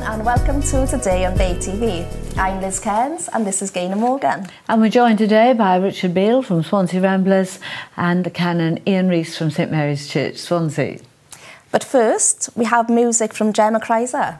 and welcome to Today on Bay TV. I'm Liz Cairns and this is Gaynor Morgan. And we're joined today by Richard Beale from Swansea Ramblers and the Canon Ian Rees from St Mary's Church, Swansea. But first, we have music from Jemma Krysa.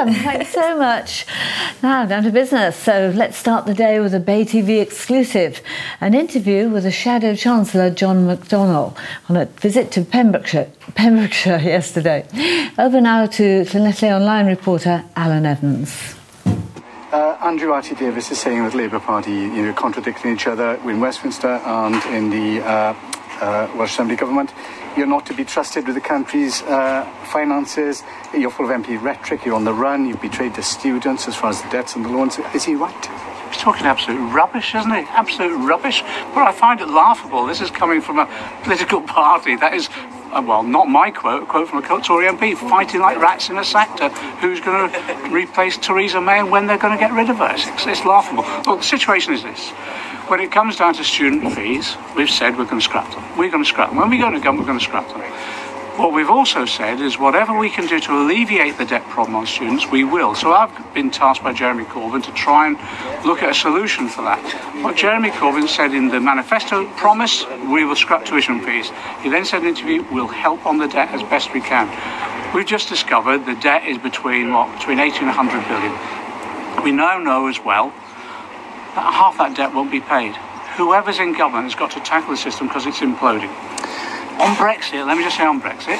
Thanks so much. Now, down to business. So let's start the day with a Bay TV exclusive, an interview with the Shadow Chancellor, John McDonnell, on a visit to Pembrokeshire yesterday. Over now to Llanelli Online reporter Alan Evans. Andrew R.T. Davis is saying that Labour Party, contradicting each other in Westminster and in the Welsh Assembly government. You're not to be trusted with the country's finances. You're full of MP rhetoric. You're on the run. You've betrayed the students as far as the debts and the loans. Is he right? He's talking absolute rubbish, isn't he? Absolute rubbish. But I find it laughable. This is coming from a political party that is, well, not my quote, a quote from a Tory MP, fighting like rats in a sack to who's going to replace Theresa May and when they're going to get rid of her. It's laughable. Well, the situation is this. When it comes down to student fees, we've said we're going to scrap them. We're going to scrap them. When we go to government, we're going to scrap them. What we've also said is whatever we can do to alleviate the debt problem on students, we will. So I've been tasked by Jeremy Corbyn to try and look at a solution for that. What Jeremy Corbyn said in the manifesto promise, we will scrap tuition fees. He then said in an interview, we'll help on the debt as best we can. We've just discovered the debt is between 80 and 100 billion. We now know as well that half that debt won't be paid. whoever's in government has got to tackle the system because it's imploding. On Brexit, let me just say on Brexit,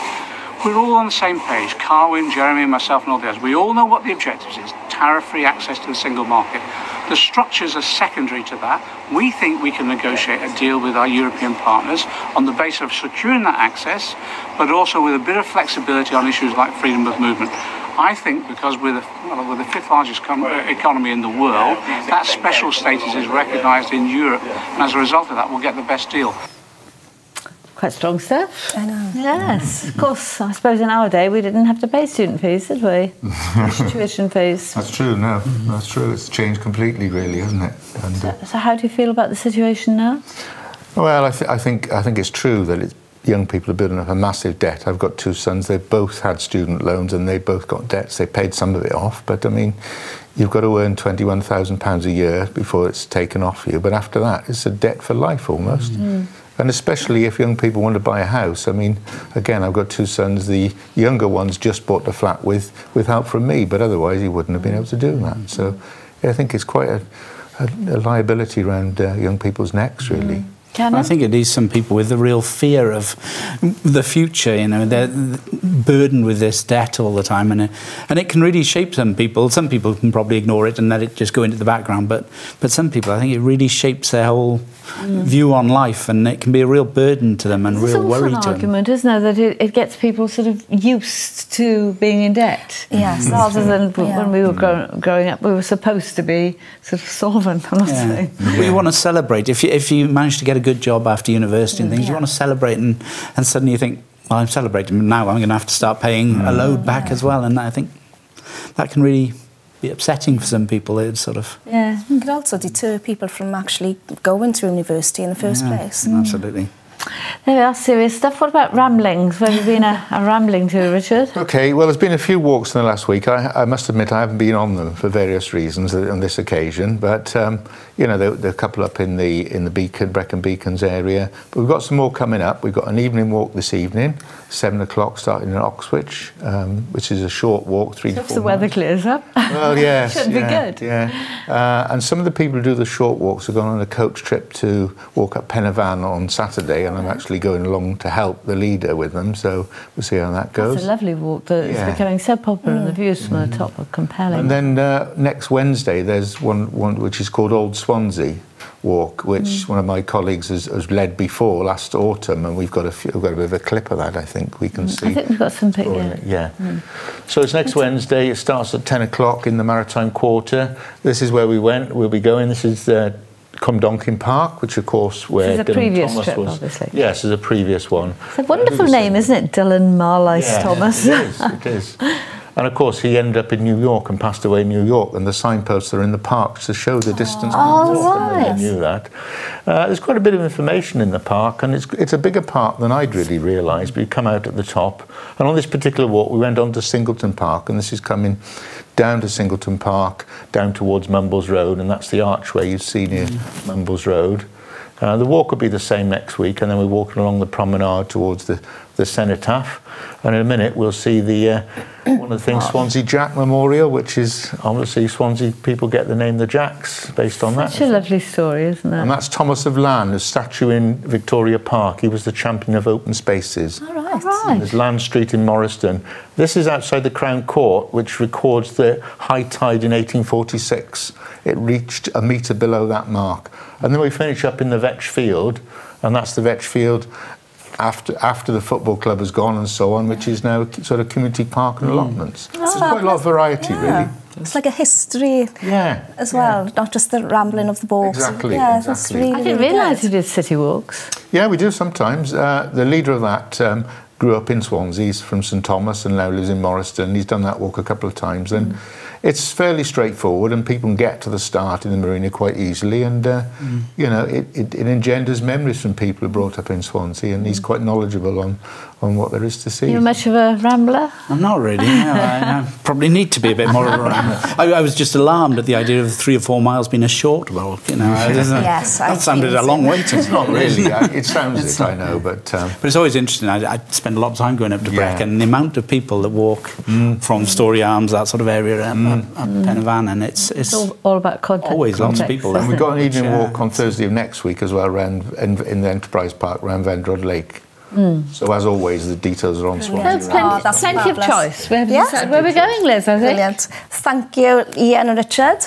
we're all on the same page. Carwyn, Jeremy, myself and all the others. We all know what the objective is. Tariff-free access to the single market. The structures are secondary to that. We think we can negotiate a deal with our European partners on the basis of securing that access, but also with a bit of flexibility on issues like freedom of movement. I think because we're the fifth largest economy in the world, that special status is recognised in Europe, and as a result of that, we'll get the best deal. Quite strong stuff. I know. Yes, of course. I suppose in our day we didn't have to pay student fees, did we? Tuition fees. That's true. No, that's true. It's changed completely, really, hasn't it? And, so how do you feel about the situation now? well, I think it's true that young people are building up a massive debt. I've got two sons. They've both had student loans and they both got debts. They paid some of it off, but I mean, you've got to earn £21,000 a year before it's taken off you. But after that, it's a debt for life almost. And especially if young people want to buy a house. I mean, again, I've got two sons. The younger one's just bought the flat with help from me, but otherwise he wouldn't have been able to do that. So yeah, I think it's quite a liability around young people's necks, really. I think it is some people with a real fear of the future, you know, they're burdened with this debt all the time, and it can really shape some people. Some people can probably ignore it and let it just go into the background, but some people, I think it really shapes their whole view on life, and it can be a real burden to them and a real worry to them. It's also an argument, isn't it, that it gets people sort of used to being in debt. Yes. Rather than when we were growing up, we were supposed to be sort of solvent, I'm not saying. Well, you want to celebrate. If you manage to get a good job after university and things, you want to celebrate, and suddenly you think, well, I'm celebrating, now I'm going to have to start paying a load back as well, and I think that can really be upsetting for some people. It's sort of... Yeah, it could also deter people from actually going to university in the first place. Absolutely. There we are, serious stuff. What about ramblings? Where have you been a rambling to, Richard? Okay, well, there's been a few walks in the last week. I must admit I haven't been on them for various reasons on this occasion, but you know, there are a couple up in the Brecon Beacons area. But we've got some more coming up. We've got an evening walk this evening, 7 o'clock, starting in Oxwich, which is a short walk, 3 to 4 If the weather clears up. Well, yes. Should be good. Yeah. And some of the people who do the short walks are going on a coach trip to walk up Pen y Fan on Saturday, and I'm actually going along to help the leader with them, so we'll see how that goes. It's a lovely walk. It's becoming so popular, and the views from the top are compelling. And then next Wednesday there's one which is called Old Swansea Walk, which one of my colleagues has led before last autumn, and we've got a bit of a clip of that. I think we can see. I think we've got some pictures. Yeah. So it's next Wednesday. It starts at 10 o'clock in the Maritime Quarter. This is where we went. We'll be going. This is Cumdonkin Park, which of course where this is a previous Thomas trip, was. Obviously. Yes, it's a previous one. It's a wonderful name, isn't it? Dylan Marlice Thomas. It is. And of course, he ended up in New York and passed away in New York, and the signposts are in the parks to show the distance. I knew that. There's quite a bit of information in the park, and it's a bigger park than I'd really realised, but you come out at the top. And on this particular walk, we went on to Singleton Park, and this is coming down to Singleton Park, down towards Mumbles Road, and that's the archway you see near Mumbles Road. The walk will be the same next week, and then we're walking along the promenade towards the Cenotaph, and in a minute we'll see the one of the things, Swansea Jack Memorial, which is obviously Swansea people get the name the Jacks based on that. Such a lovely story, isn't it? And that's Thomas of Lann, a statue in Victoria Park. He was the champion of open spaces. All right. There's Land Street in Morriston. This is outside the Crown Court, which records the high tide in 1846. It reached a metre below that mark. And then we finish up in the Vetch Field, and that's the Vetch Field after the football club has gone and so on, which is now sort of community park and allotments. So there's quite a lot of variety, really. It's like a history as well, not just the rambling of the walks. Exactly. That's really, I didn't realise you did city walks. Yeah, we do sometimes. The leader of that grew up in Swansea. He's from St Thomas and now lives in Morriston. He's done that walk a couple of times, and it's fairly straightforward, and people can get to the start in the marina quite easily, and you know, it engenders memories from people who are brought up in Swansea, and he's quite knowledgeable on what there is to see. You're much of a rambler? I'm not really, no. I probably need to be a bit more of a rambler. I was just alarmed at the idea of 3 or 4 miles being a short walk, you know. Yes, that sounded a long way to me. It's not really. It sounds I know, but it's always interesting. I spend a lot of time going up to Brecon, and the amount of people that walk from Story Arms, that sort of area, pen a van, and it's all about context. Always lots of people. And we've got an evening Yeah. walk on Thursday of next week as well around in the Enterprise Park around Vendrod Lake. So as always, the details are on Swansea. So plenty, that's plenty of fabulous. choice. We have to Yeah. decide where we're going, Liz, I think. Brilliant. Thank you, Ian and Richard.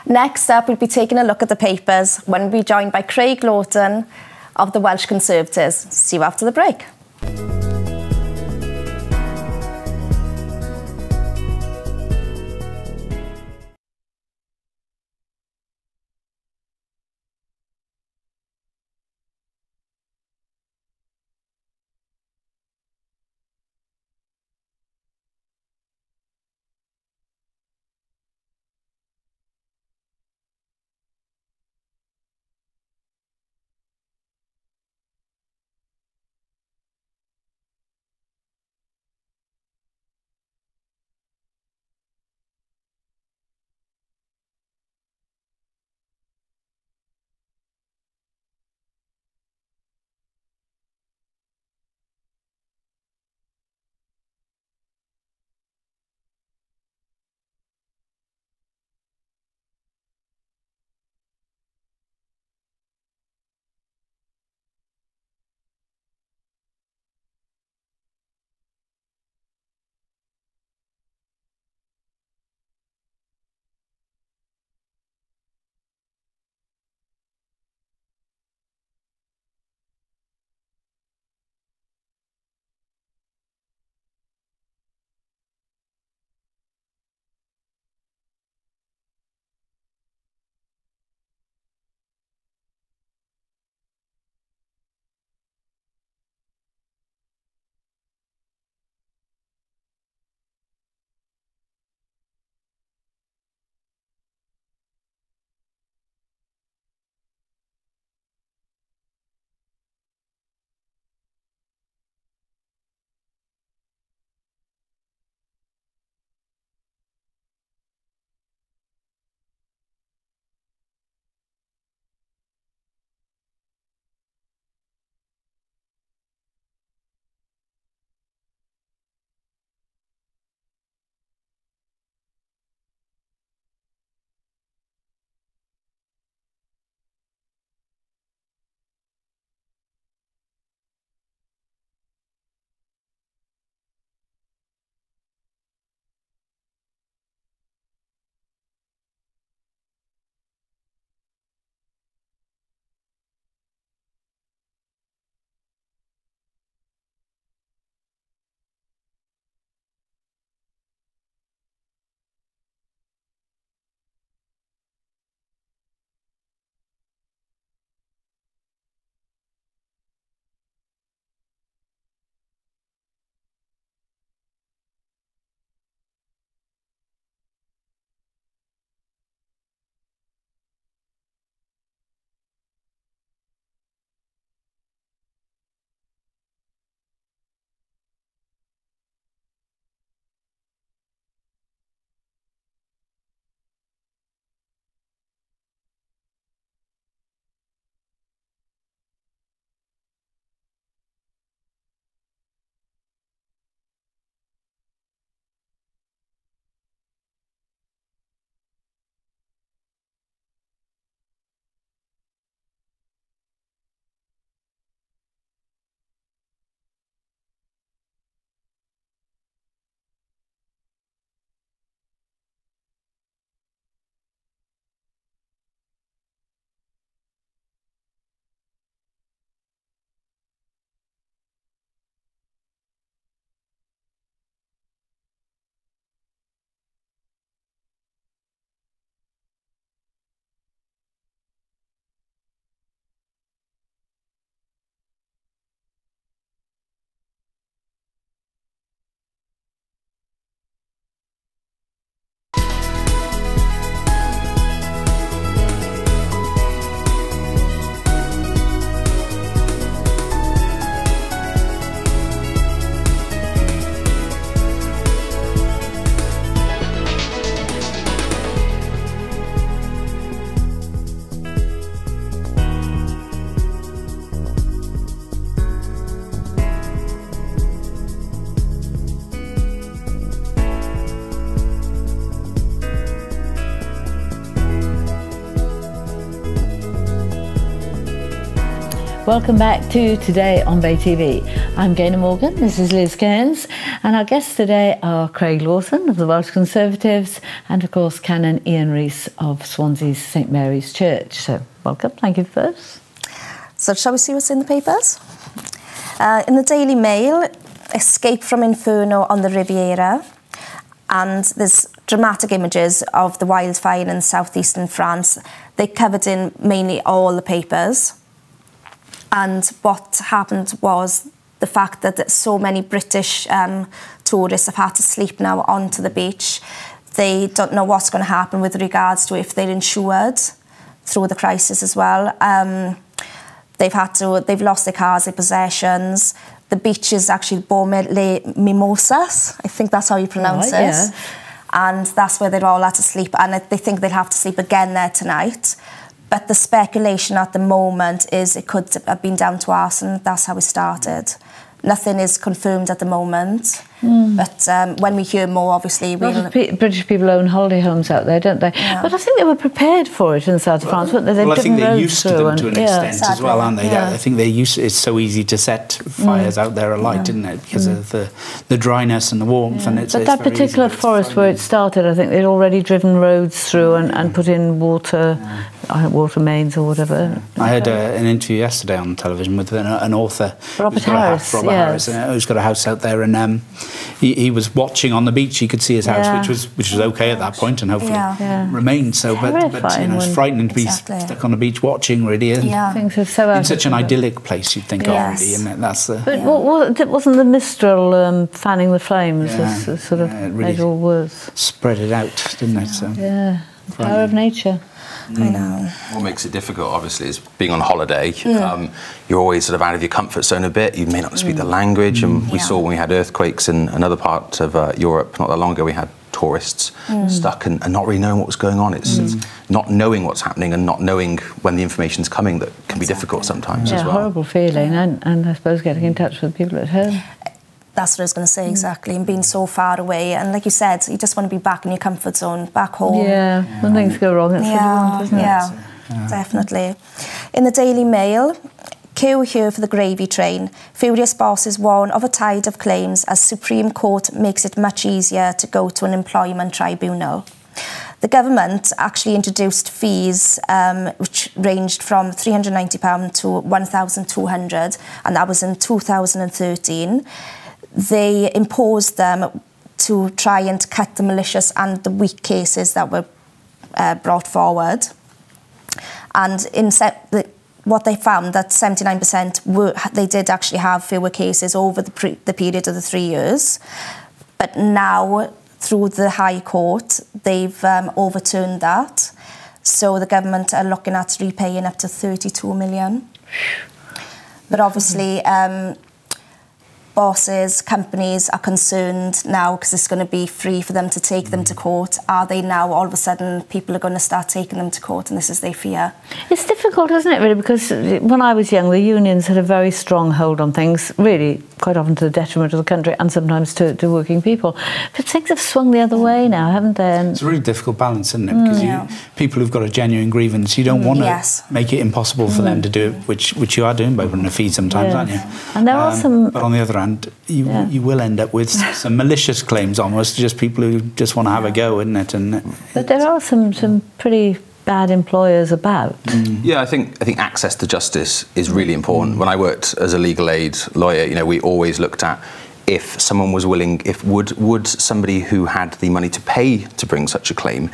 Next up, we'll be taking a look at the papers when we'll be joined by Craig Lawton of the Welsh Conservatives. See you after the break. Welcome back to Today on Bay TV. I'm Gaynor Morgan, this is Liz Cairns, and our guests today are Craig Lawson of the Welsh Conservatives and, of course, Canon Ian Rees of Swansea's St Mary's Church. So, welcome, thank you first. So, shall we see what's in the papers? In the Daily Mail, escape from Inferno on the Riviera, and there's dramatic images of the wildfire in southeastern France. They covered in mainly all the papers. And what happened was the fact that so many British tourists have had to sleep now onto the beach. They don't know what's going to happen with regards to if they're insured through the crisis as well. They've lost their cars, their possessions. The beach is actually Beaumet les Mimosas. I think that's how you pronounce it. Yeah. And that's where they're all had to sleep. And they think they'll have to sleep again there tonight. But the speculation at the moment is it could have been down to arson. That's how it started. Nothing is confirmed at the moment. But when we hear more, obviously... British people own holiday homes out there, don't they? Yeah. But I think they were prepared for it in the south of France, weren't they? Well, I think they're used to them to an extent as well, aren't they? Yeah. I think they're used to, it's so easy to set fires out there alight, isn't it? Because of the dryness and the warmth. And but that particular forest where it started, I think they'd already driven roads through and put in water mains or whatever. I had an interview yesterday on television with an author. Robert Harris, who's got a house out there, and he was watching on the beach. He could see his house, which was okay at that point, and hopefully remained so. But it's frightening to be stuck on the beach watching. Really, things are so in such an idyllic place. You'd think, really, and that's the. But wasn't the Mistral fanning the flames as sort of really it all was? Spread it out, didn't it? So. Yeah, the power of nature. I know. What makes it difficult, obviously, is being on holiday. You're always sort of out of your comfort zone a bit. You may not speak the language, and we saw when we had earthquakes in another part of Europe not that long ago, we had tourists stuck and not really knowing what was going on. It's not knowing what's happening and not knowing when the information's coming that can be difficult sometimes as well. Horrible feeling, and I suppose getting in touch with people at home. That's what I was going to say, exactly, and being so far away. And like you said, you just want to be back in your comfort zone, back home. Yeah, when things go wrong, it's what you want, isn't it? Yeah, definitely. In the Daily Mail, queue here for the gravy train. Furious bosses warn of a tide of claims as Supreme Court makes it much easier to go to an employment tribunal. The government actually introduced fees which ranged from £390 to £1,200, and that was in 2013. They imposed them to try and cut the malicious and the weak cases that were brought forward. And what they found, that 79% they did actually have fewer cases over the period of the 3 years. But now, through the High Court, they've overturned that. So the government are looking at repaying up to 32 million. But obviously, bosses, companies are concerned now because it's going to be free for them to take them to court. Are they now, all of a sudden, people are going to start taking them to court, and this is their fear? It's difficult, isn't it, really, because when I was young, the unions had a very strong hold on things, really, quite often to the detriment of the country and sometimes to working people. But things have swung the other way now, haven't they? And it's a really difficult balance, isn't it? Because people who've got a genuine grievance, you don't want to make it impossible for them to do it, which you are doing by putting a fee sometimes, aren't you? And there are some... But on the other hand, you will end up with some malicious claims almost, just people who just want to have a go, isn't it? But there are some pretty bad employers about. Yeah, I think access to justice is really important. When I worked as a legal aid lawyer, we always looked at if someone was willing, would somebody who had the money to pay to bring such a claim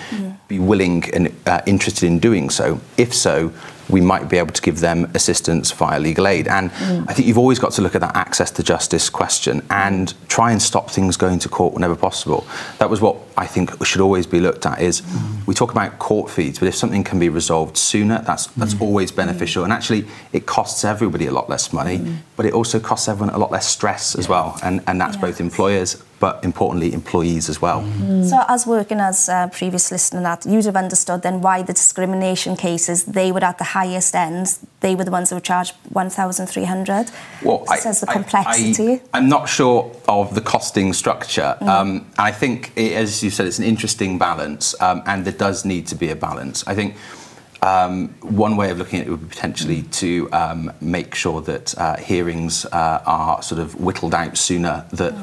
be willing and interested in doing so? If so, we might be able to give them assistance via legal aid. And I think you've always got to look at that access to justice question and try and stop things going to court whenever possible. That was what I think should always be looked at is we talk about court fees, but if something can be resolved sooner, that's always beneficial. And actually, it costs everybody a lot less money, but it also costs everyone a lot less stress as well. And that's both employers, but importantly, employees as well. So as working as a previous listener, that you'd have understood then why the discrimination cases, they were at the highest end. They were the ones that were charged 1,300. Well, it says the complexity. I'm not sure of the costing structure. I think, as you said, it's an interesting balance, and there does need to be a balance. I think One way of looking at it would be potentially to make sure that hearings are sort of whittled out sooner that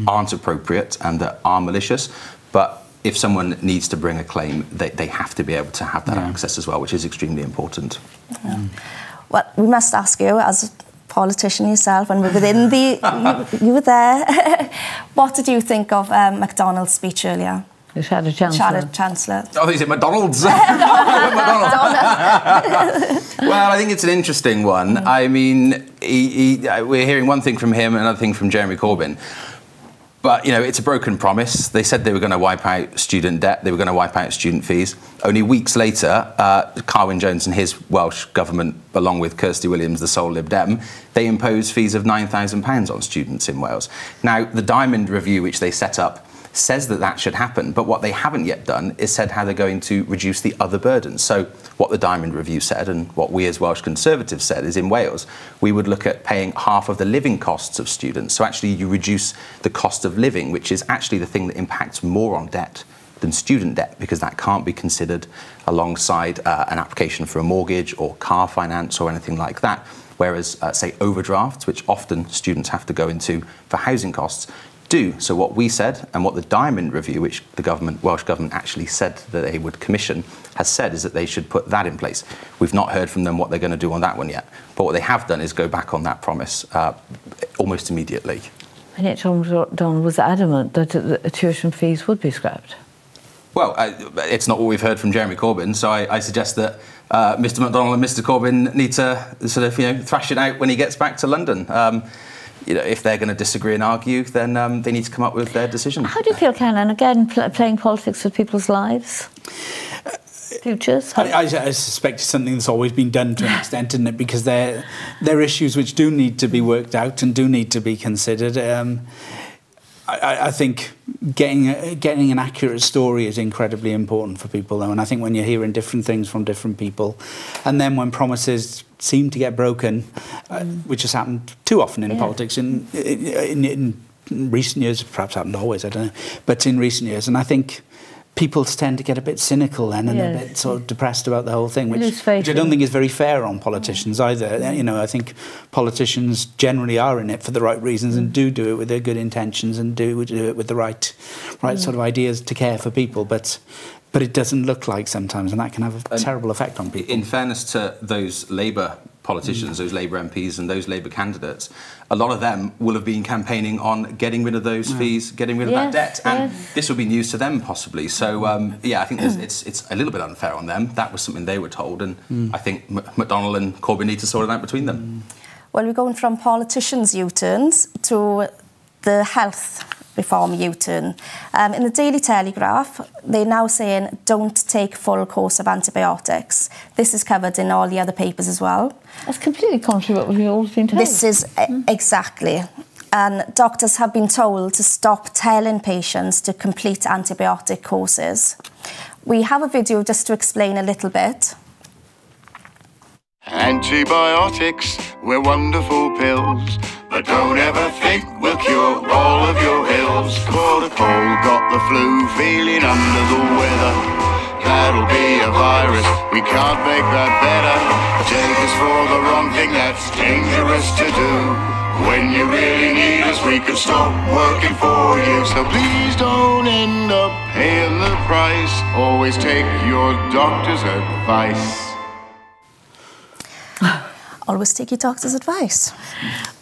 aren't appropriate and that are malicious. But if someone needs to bring a claim, they have to be able to have that access as well, which is extremely important. Well, we must ask you, as a politician yourself, and within the... you were there. What did you think of McDonald's speech earlier? The Shadow Chancellor. Shadow Chancellor. Oh, is it McDonald's? Well, I think it's an interesting one. I mean, we're hearing one thing from him and another thing from Jeremy Corbyn. But, you know, it's a broken promise. They said they were going to wipe out student debt. They were going to wipe out student fees. Only weeks later, Carwyn Jones and his Welsh government, along with Kirsty Williams, the sole Lib Dem, they imposed fees of £9,000 on students in Wales. Now, the Diamond Review, which they set up, says that that should happen, but what they haven't yet done is said how they're going to reduce the other burdens. So what the Diamond Review said and what we as Welsh Conservatives said is in Wales, we would look at paying half of the living costs of students. So actually you reduce the cost of living, which is actually the thing that impacts more on debt than student debt, because that can't be considered alongside an application for a mortgage or car finance or anything like that. Whereas, say, overdrafts, which often students have to go into for housing costs, do. So what we said and what the Diamond Review, which the Welsh Government actually said that they would commission, has said is that they should put that in place. We've not heard from them what they're going to do on that one yet. But what they have done is go back on that promise almost immediately. And yet John McDonnell was adamant that the tuition fees would be scrapped. Well, it's not what we've heard from Jeremy Corbyn, so I suggest that Mr McDonnell and Mr Corbyn need to sort of, thrash it out when he gets back to London. If they're going to disagree and argue, then they need to come up with their decision. How do you feel, Canon, again, playing politics with people's lives? Futures? I suspect it's something that's always been done to an extent, isn't it? Because they're issues which do need to be worked out and do need to be considered. I think getting an accurate story is incredibly important for people, though, and I think when you're hearing different things from different people, and then when promises seem to get broken, which has happened too often in politics in recent years, perhaps happened always, I don't know, but in recent years, and I think people tend to get a bit cynical then and a bit sort of depressed about the whole thing, which I don't think is very fair on politicians either. I think politicians generally are in it for the right reasons and do it with their good intentions and do it with the right sort of ideas to care for people, but it doesn't look like sometimes, and that can have a terrible effect on people. In fairness to those Labour politicians, those Labour MPs and those Labour candidates, a lot of them will have been campaigning on getting rid of those fees, getting rid of that debt, and this will be news to them possibly. So, I think it's a little bit unfair on them. That was something they were told, and I think McDonnell and Corbyn need to sort it out between them. Well, we're going from politicians' U-turns to the health reform U-turn. In the Daily Telegraph, they're now saying don't take full course of antibiotics. This is covered in all the other papers as well. That's completely contrary to what we've always been told. This is exactly. And doctors have been told to stop telling patients to complete antibiotic courses. We have a video just to explain a little bit. Antibiotics, we're wonderful pills, but don't ever think we'll cure all of your ills. Caught a cold, got the flu, feeling under the weather. That'll be a virus, we can't make that better. Take us for the wrong thing, that's dangerous to do. When you really need us, we can stop working for you. So please don't end up paying the price. Always take your doctor's advice. Always take your doctor's advice.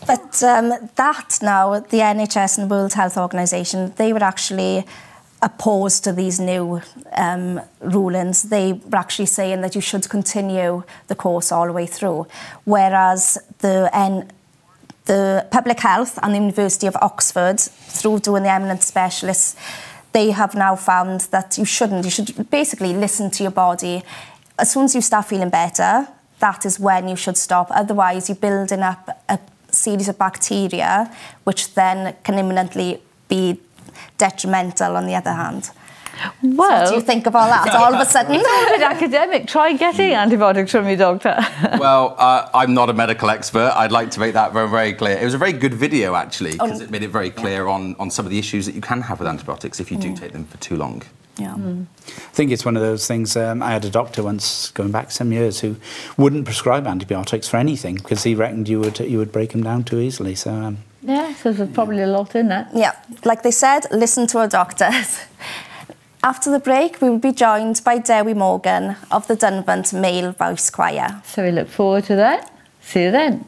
But that now, the NHS and the World Health Organization, they were actually opposed to these new rulings. They were actually saying that you should continue the course all the way through. Whereas the Public Health and the University of Oxford, through doing the eminent specialists, they have now found that you shouldn't. You should basically listen to your body. As soon as you start feeling better, that is when you should stop. Otherwise, you're building up a series of bacteria, which then can imminently be detrimental on the other hand. Well, so what do you think of all that? All of a sudden? It's a bit academic. Try getting antibiotics from your doctor. Well, I'm not a medical expert. I'd like to make that very, very clear. It was a very good video, actually, because it made it very clear on some of the issues that you can have with antibiotics if you do take them for too long. Yeah. I think it's one of those things. I had a doctor once, going back some years, who wouldn't prescribe antibiotics for anything because he reckoned you would break them down too easily. So yeah, so there's probably a lot in that. Yeah, like they said, listen to our doctors. After the break, we will be joined by Dewi Morgan of the Dunvant Male Voice Choir. So we look forward to that. See you then.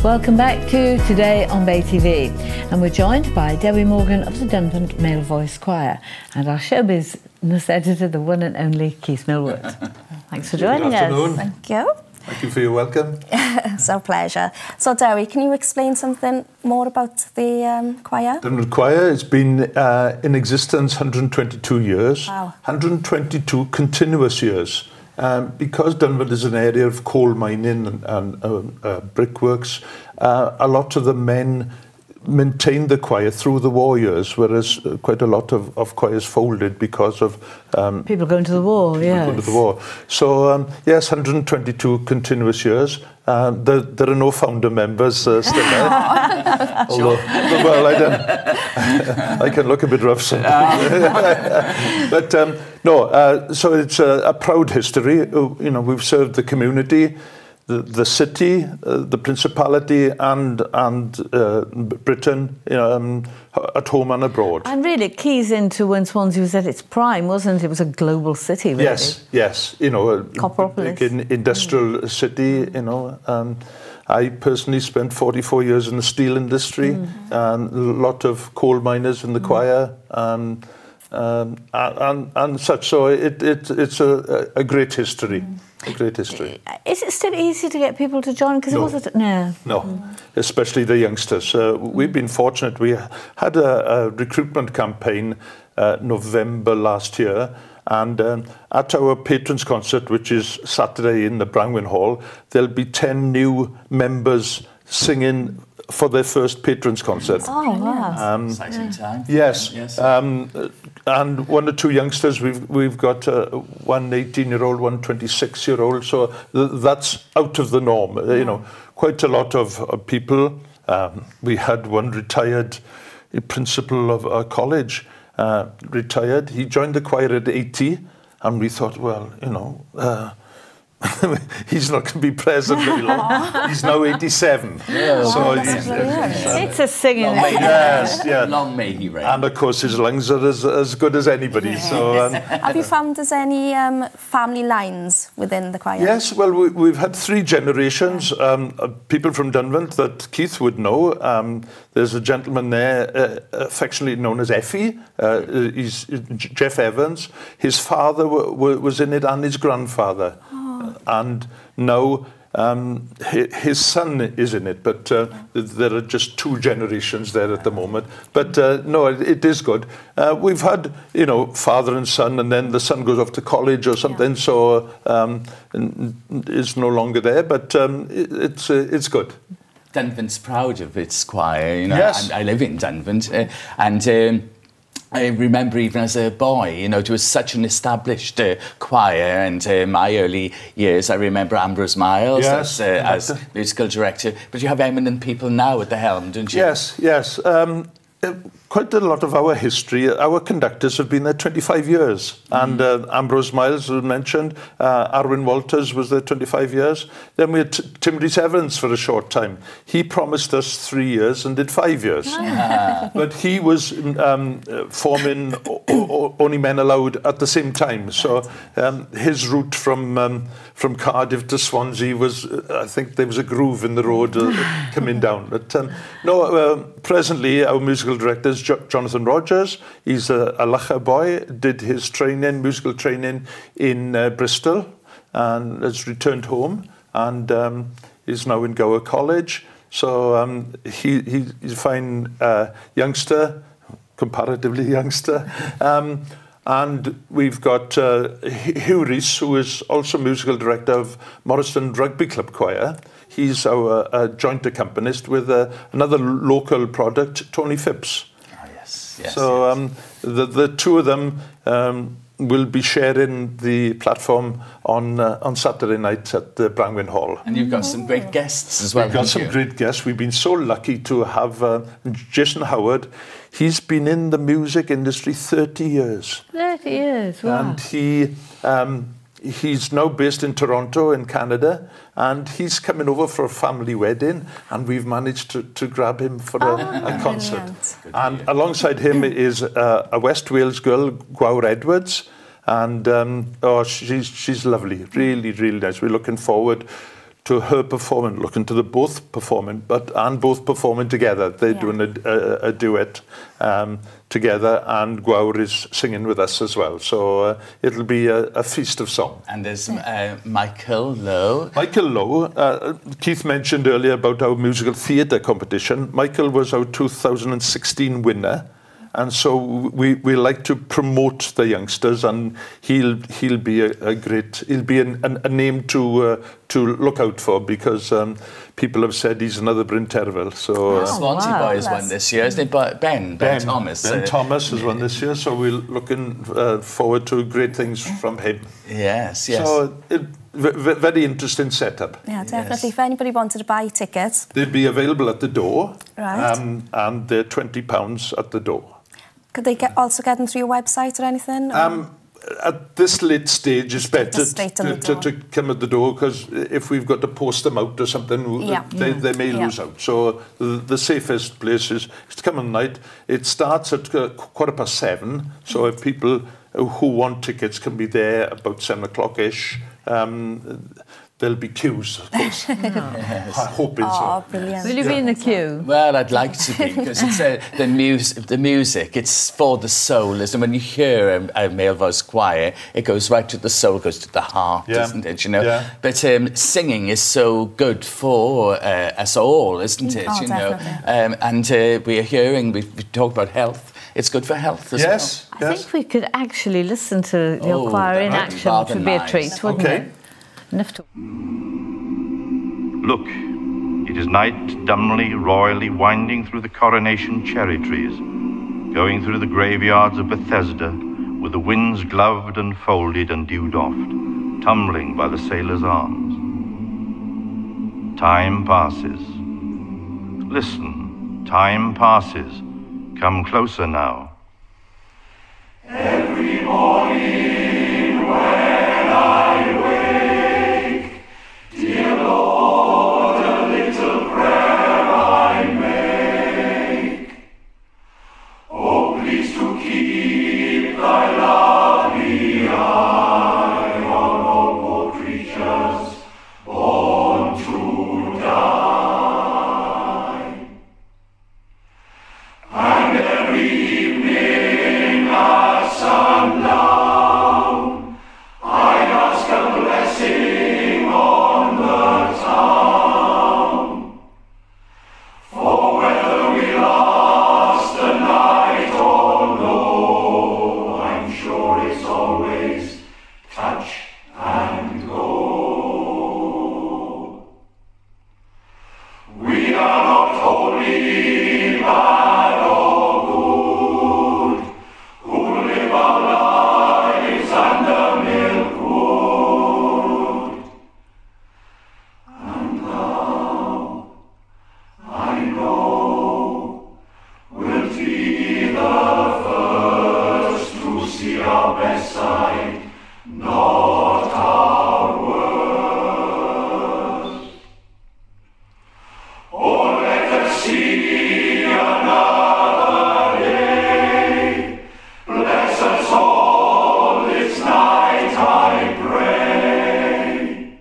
Welcome back to Today on Bay TV, and we're joined by Debbie Morgan of the Dunvant Male Voice Choir and our showbizness editor, the one and only Keith Millwood. Thanks for joining us. Thank you. Thank you for your welcome. It's our pleasure. So, Debbie, can you explain something more about the choir? The choir has been in existence 122 years. Wow. 122 continuous years. Because Dunvant is an area of coal mining and brickworks, a lot of the men maintained the choir through the war years, whereas quite a lot of choirs folded because of people going to the war. Yeah, going to the war. So yes, 122 continuous years. There are no founder members still there. Although, well, I can look a bit rough sometimes. But no, so it's a proud history. You know, we've served the community, the city, the Principality, and Britain, at home and abroad. And really, it keys into when Swansea was at its prime, wasn't it? It was a global city, really. Yes. You know, a Copperopolis. big industrial city. You know, I personally spent 44 years in the steel industry, and a lot of coal miners in the choir, and such. So it's a great history. A great history. Is it still easy to get people to join? Because it wasn't. No, especially the youngsters. We've been fortunate. We had a recruitment campaign November last year, and at our patrons concert, which is Saturday in the Brangwyn Hall, there'll be 10 new members singing for their first patrons concert. Oh, wow. Exciting time. Yes. And one or two youngsters, we've got one 18-year-old, one 26-year-old, so that's out of the norm. You know, quite a lot of people. We had one retired principal of a college, retired. He joined the choir at 80, and we thought, well, you know, he's not going to be present very long. He's now 87. Yeah, so it's a singing. Long may he reign. And of course, his lungs are as good as anybody. So, have you found there's any family lines within the choir? yes, well, we've had 3 generations. People from Dunvant that Keith would know. There's a gentleman there, affectionately known as Effie. He's Jeff Evans. His father was in it, and his grandfather. And now his son is in it, but there are just 2 generations there at the moment. But no, it is good. We've had, you know, father and son, and then the son goes off to college or something, so is no longer there. But it's good. Dunvant's proud of its choir, you know. Yes. I live in Dunvant, and I remember even as a boy, you know, it was such an established choir, and my early years, I remember Ambrose Miles as musical director. But you have eminent people now at the helm, don't you? Yes. Quite a lot of our history, our conductors have been there 25 years. And Ambrose Miles was mentioned, Arwyn Walters was there 25 years. Then we had Tim Rees Evans for a short time. He promised us 3 years and did 5 years. But he was forming Only Men Allowed at the same time. So his route from Cardiff to Swansea was, I think there was a groove in the road coming down. But presently our musical director is Jonathan Rogers. He's a Lacha boy, did his musical training in Bristol, and has returned home, and is now in Gower College. So he's a fine youngster, comparatively youngster. And we've got Rees, who is also musical director of Morriston Rugby Club Choir. He's our joint accompanist with another local product, Tony Phipps. Yes, so the 2 of them will be sharing the platform on Saturday night at the Brangwyn Hall. And you've got some great guests as well. We've got some great guests. We've been so lucky to have Jason Howard. He's been in the music industry 30 years. 30 years, wow. And he's now based in Toronto in Canada, and he's coming over for a family wedding, and we've managed to grab him for a concert. And alongside him is a West Wales girl, Gwawr Edwards, and she's lovely, really, really nice. We're looking forward to her performing, looking to the both performing, and both performing together. They're doing a duet together, and Gwawr is singing with us as well. So it'll be a feast of song. And there's Michael Lowe. Michael Lowe. Keith mentioned earlier about our musical theatre competition. Michael was our 2016 winner. And so we like to promote the youngsters, and he'll be he'll be a name to look out for, because people have said he's another Bryn Terfel. So Swansea Boys won this year, isn't it? Ben Thomas. Ben Thomas has won this year, so we're looking forward to great things from him. Yes. So very interesting setup. Yeah, definitely. Yes. If anybody wanted to buy tickets, they'd be available at the door, right? And they're £20 at the door. Could they also get them through your website or anything? At this late stage, it's better to come at the door, because if we've got to post them out or something, they may lose out. So the safest place is to come at night. It starts at 7:15, so if people who want tickets can be there about 7 o'clock-ish. There'll be queues, of course. Hoping so. Brilliant. Will you be in the queue? Well, I'd like to be, because it's the music, it's for the soul. And when you hear a male voice choir, it goes right to the soul, goes to the heart, isn't it? You know. Yeah. But singing is so good for us all, isn't it? Oh, you definitely. know. And we are hearing, we talk about health. It's good for health as well. I think we could actually listen to your choir in action, which would be a treat, wouldn't it? Enough to... Look, it is night, dumbly, royally winding through the coronation cherry trees, going through the graveyards of Bethesda, with the winds gloved and folded and dew-doffed, tumbling by the sailors' arms. Time passes. Listen, time passes. Come closer now. Every morning when I wake, dear Lord, a little prayer I make. Oh, please to keep thy lovely eye on all poor creatures born to die. And every evening at sundown, I ask a blessing on the town. For whether we last the night or no, I'm sure it's always touch and go. We are not holy, bad or good, who live our lives under milkwood. And thou, I know, wilt be the first to see our best side, not our worst. Oh, let us see another day. Bless us all this night, I pray.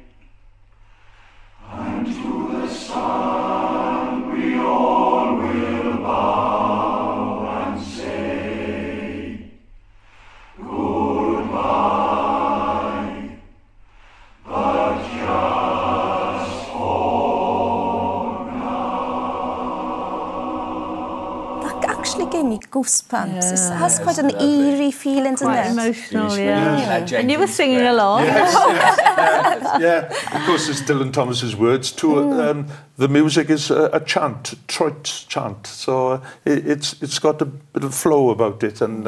And to the sun we all will bow and say goodbye, but just for That actually gave me goosebumps. It has quite an eerie feeling, doesn't Quite it? emotional, And you were singing along. Yeah, of course, it's Dylan Thomas's words too. The music is a chant, Troit chant, so it's got a bit of flow about it, and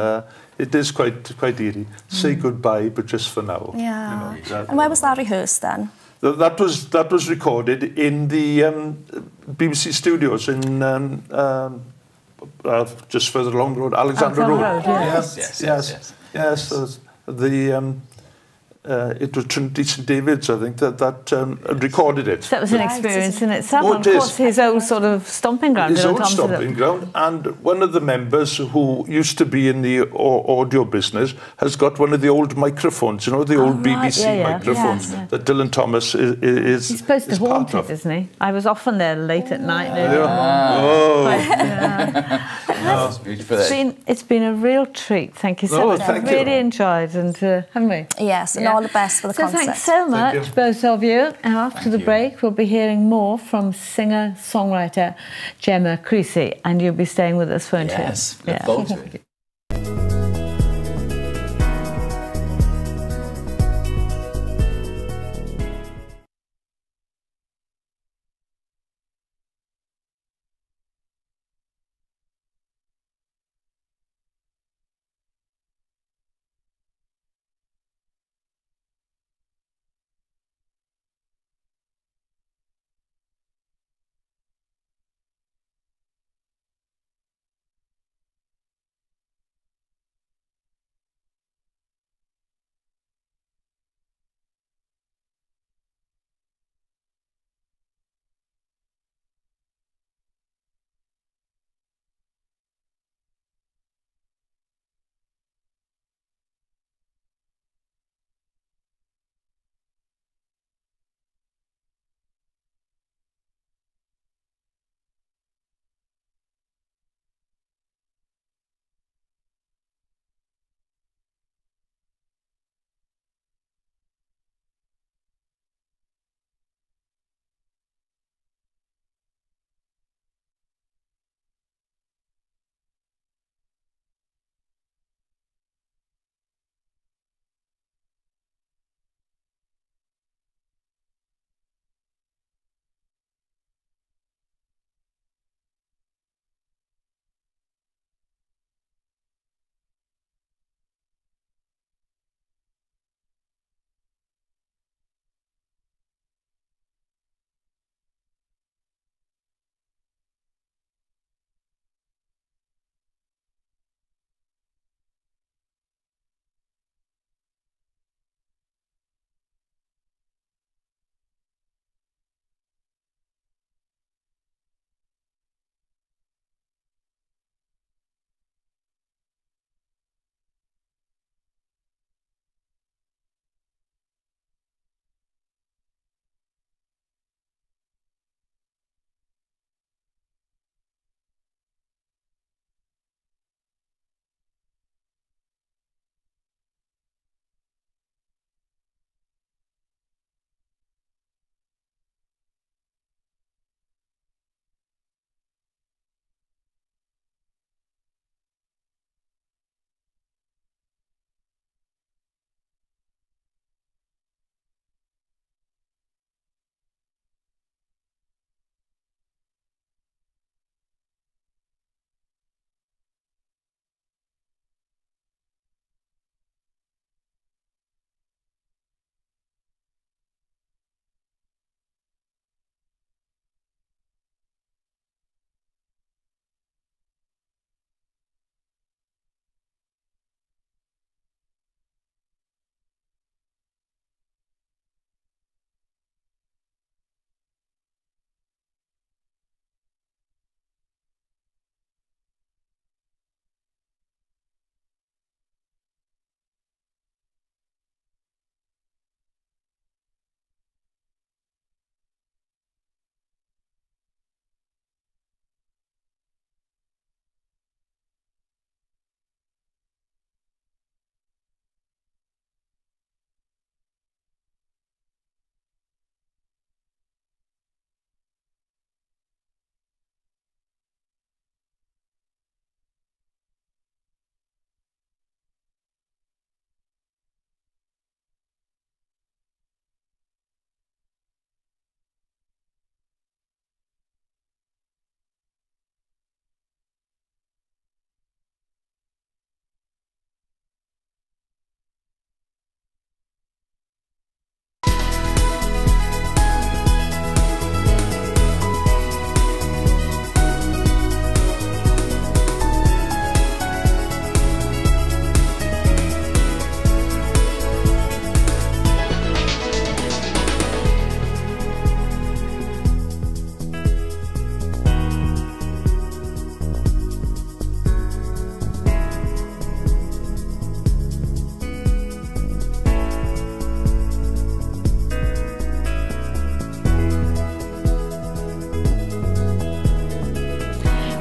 it is quite eerie. Say goodbye, but just for now. Yeah. You know, and where was that rehearsed then? That was recorded in the BBC studios in just further along the road, Alexandra Road. Yes. Yes. The it was Trinity St David's, I think, that recorded it. So that was an experience in itself. Oh, of course, his old sort of stomping ground. His old stomping ground. And one of the members who used to be in the audio business has got one of the old microphones, you know, the old BBC microphones that Dylan Thomas is He's supposed to haunt it, isn't he? I was often there late at night. It's been a real treat. Thank you so much. I've really enjoyed, and haven't we? Yes, and all the best for the concert. Thanks so much, both of you. And after the break, we'll be hearing more from singer-songwriter Jemma Krysa, and you'll be staying with us, won't you? Yes, look forward to it.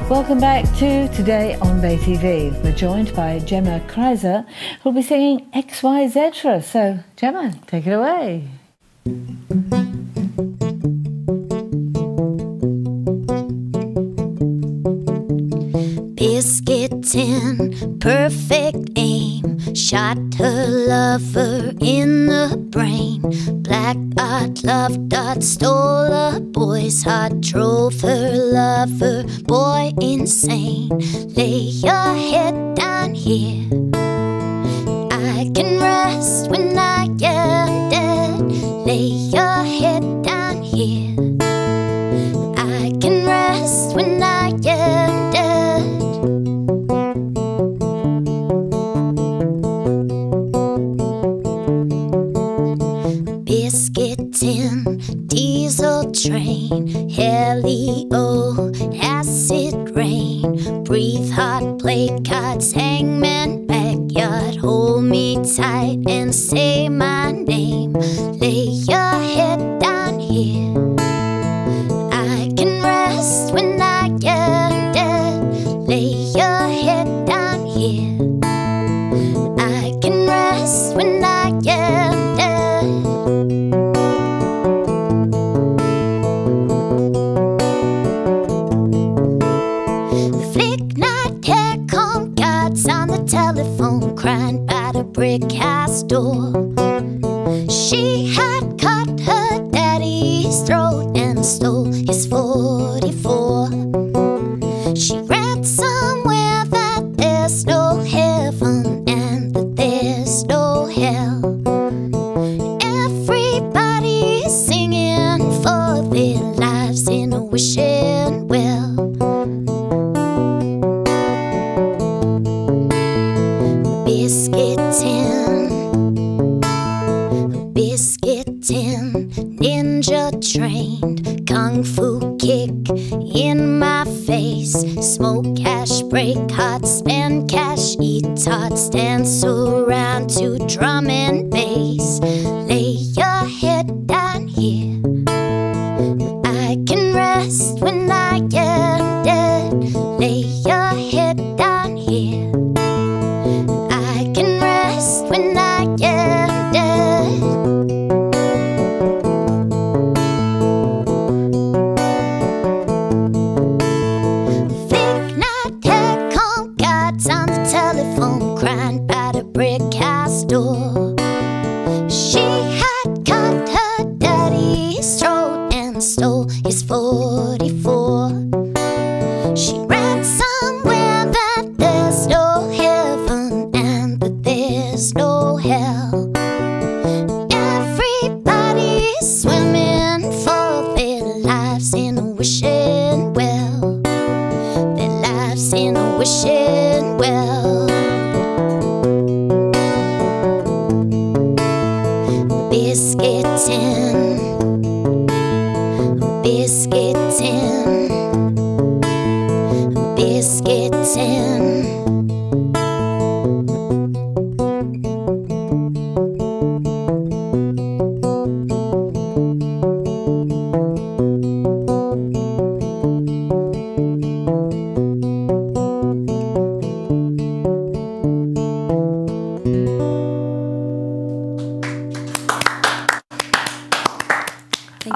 Welcome back to Today on Bay TV. We're joined by Jemma Krysa, who'll be singing XYZ for us. So, Jemma, take it away. Biscuit tin, perfect aim, shot her lover in the brain. Black art, love dot, stole a boy's heart, drove her lover boy insane. Lay your head down here, I can rest when I am dead. Lay your head down here, I can rest when I am dead. Biscuit tin, diesel train, helio, acid rain, breathe hot, play cards, hangman, backyard, hold me tight and say my name. Lay your head down here, I can rest when I am dead. Lay your head down here, I can rest when I am dead. Telephone crying by the brick house door. She had cut her daddy's throat and stole his 44. She read somewhere that there's no heaven and that there's no hell. Everybody's singing for their lives in a wishing well. Biscuit tin, ninja trained, kung fu kick in my face, smoke hash, break hot, spend cash, eat tots, dance around to drum and bass. Lay your head down here, I can rest when I am dead. Lay your head down here, I can rest when I am dead. Thick night hair, cold guards on the telephone, crying by the brick house door. She had cut her daddy's throat and stole his 44. She read somewhere that there's no heaven and that there's no hell. Everybody's swimming for their lives in a wishing well. Their lives in a wishing well. Biscuit tin, biscuit tin, biscuit tin.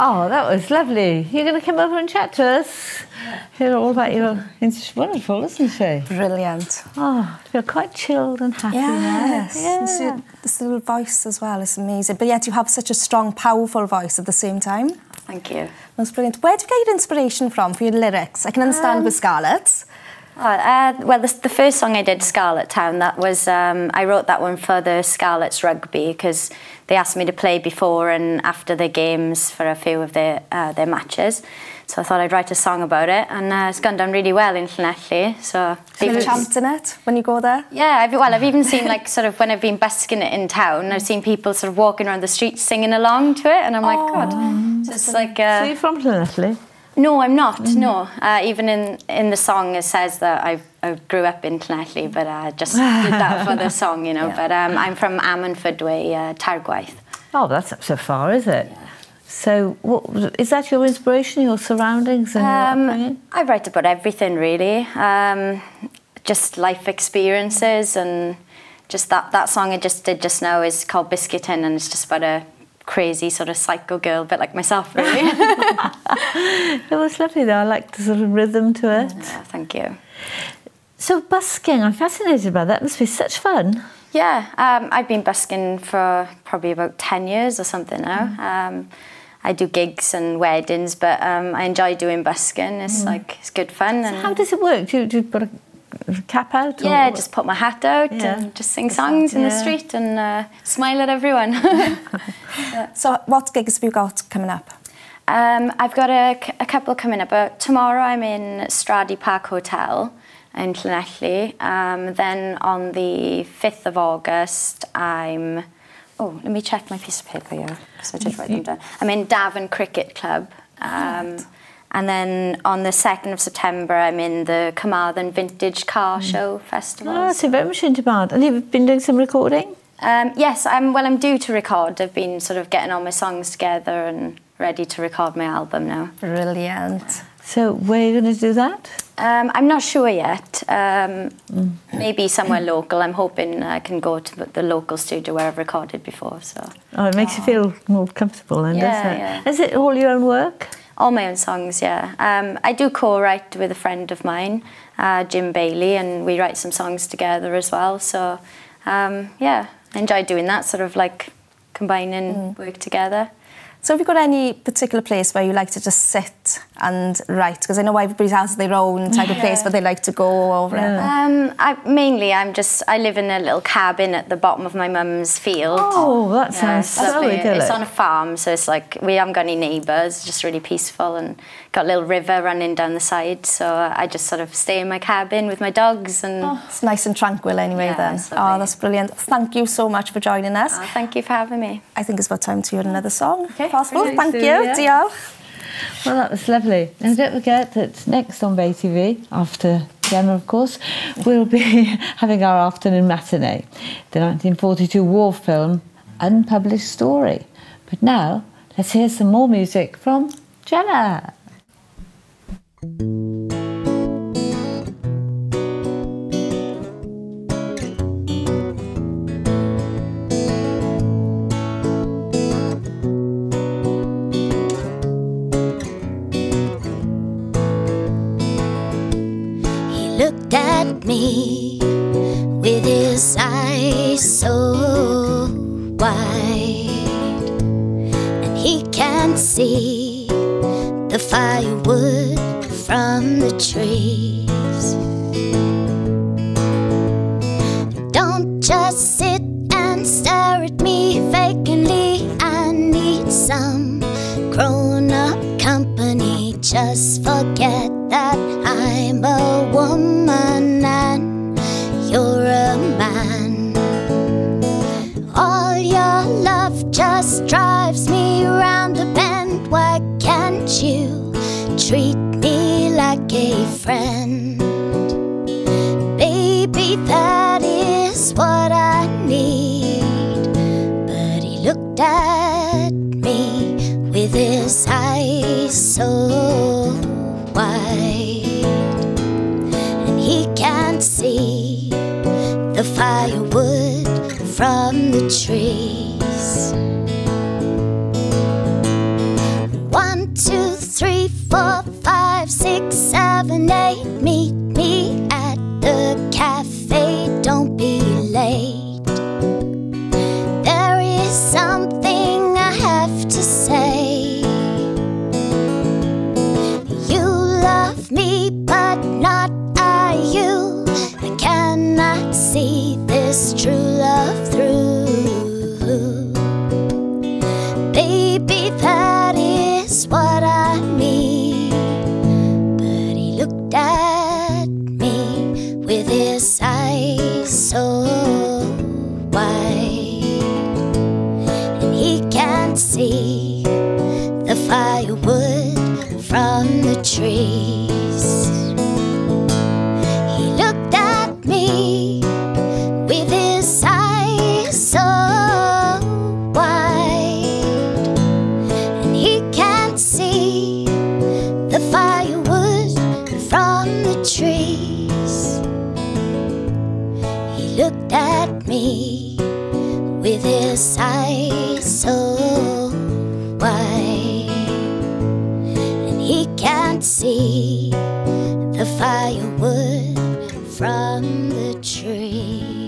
Oh, that was lovely. You're going to come over and chat to us? Hear all about your... It's wonderful, isn't she? Brilliant. Oh, I feel quite chilled and happy now. Yeah. This little voice as well is amazing. But yet you have such a strong, powerful voice at the same time. Thank you. That's brilliant. Where do you get your inspiration from for your lyrics? I can understand with Scarlett's. Well, the first song I did, Scarlet Town, that was I wrote that one for the Scarlets rugby because they asked me to play before and after their games for a few of their matches. So I thought I'd write a song about it, and it's gone down really well in Llanelli. So you've champed in it when you go there? Yeah, I've even seen, like, sort of when I've been busking it in town, I've seen people sort of walking around the streets singing along to it, and I'm like, God, it's like. So you're from Llanelli? No, I'm not. No, even in the song it says that I grew up in Llanelli, but I just did that for the song, you know. Yeah. But I'm from Ammanford Way, Targwaith. Oh, that's not so far, is it? Yeah. So, is that your inspiration, your surroundings and your upbringing? I write about everything, really. Just life experiences, and just that song I just did just now is called Biscuit Tin, and it's just about a crazy sort of psycho girl, a bit like myself, really. It was lovely, though. I liked the sort of rhythm to it. Yeah, thank you. So busking, I'm fascinated by that. It must be such fun. Yeah, I've been busking for probably about 10 years or something now. I do gigs and weddings, but I enjoy doing busking. It's it's good fun. So and how does it work? Do you put a cap out? Yeah, just put my hat out and just sing songs in the street and smile at everyone. So what gigs have you got coming up? I've got a couple coming up. Tomorrow I'm in Stradey Park Hotel in Llanelli. Then on the 5th of August, I'm... Oh, let me check my piece of paper here, because I did write them down. I'm in Dunvant Cricket Club. And then on the 2nd of September, I'm in the Carmarthen Vintage Car Show Festival. Oh, so very much into band. And you've been doing some recording? Yes, I'm due to record. I've been sort of getting all my songs together and ready to record my album now. Brilliant. So where are you going to do that? I'm not sure yet. Maybe somewhere local. I'm hoping I can go to the local studio where I've recorded before. So. Oh, it makes you feel more comfortable then, doesn't it? Yeah. Is it all your own work? All my own songs, yeah. I do co-write with a friend of mine, Jim Beale, and we write some songs together as well. So, yeah, I enjoy doing that, sort of like combining work together. So have you got any particular place where you like to just sit and write? Because I know everybody has their own type of place where they like to go or whatever. I live in a little cabin at the bottom of my mum's field. Oh, that sounds so idyllic. It's on a farm, so it's like we haven't got any neighbours, just really peaceful, and got a little river running down the side. So I just sort of stay in my cabin with my dogs. And it's nice and tranquil anyway then. Oh, that's brilliant. Thank you so much for joining us. Oh, thank you for having me. I think it's about time to hear another song. Okay. Possible. Thank you. Diolch. Well, that was lovely. And don't forget that next on Bay TV, after Jemma, of course, we'll be having our afternoon matinee, the 1942 war film, Unpublished Story. But now, let's hear some more music from Jemma. Looked at me with his eyes so wide, and he can't see the firewood from the trees. Don't just sit and stare at me vacantly. I need some grown-up company. Just forget that I'm a woman and you're a man. All your love just drives me around the bend. Why can't you treat me like a friend? Baby, that is what I need. But he looked at me with his eyes so wide, and he can't see the firewood from the trees. 1, 2, 3, 4, 5, 6, 7, 8. Meet me at the cafe. Don't be late. There is something I have to say. You love me, but not I you. I cannot see this true love through. Baby, that is what I need. But he looked at me with his eyes so wide, and he can't see the firewood from the trees. He looked at me with his eyes so wide, and he looked at me with his eyes so wide, and he can't see the firewood from the tree.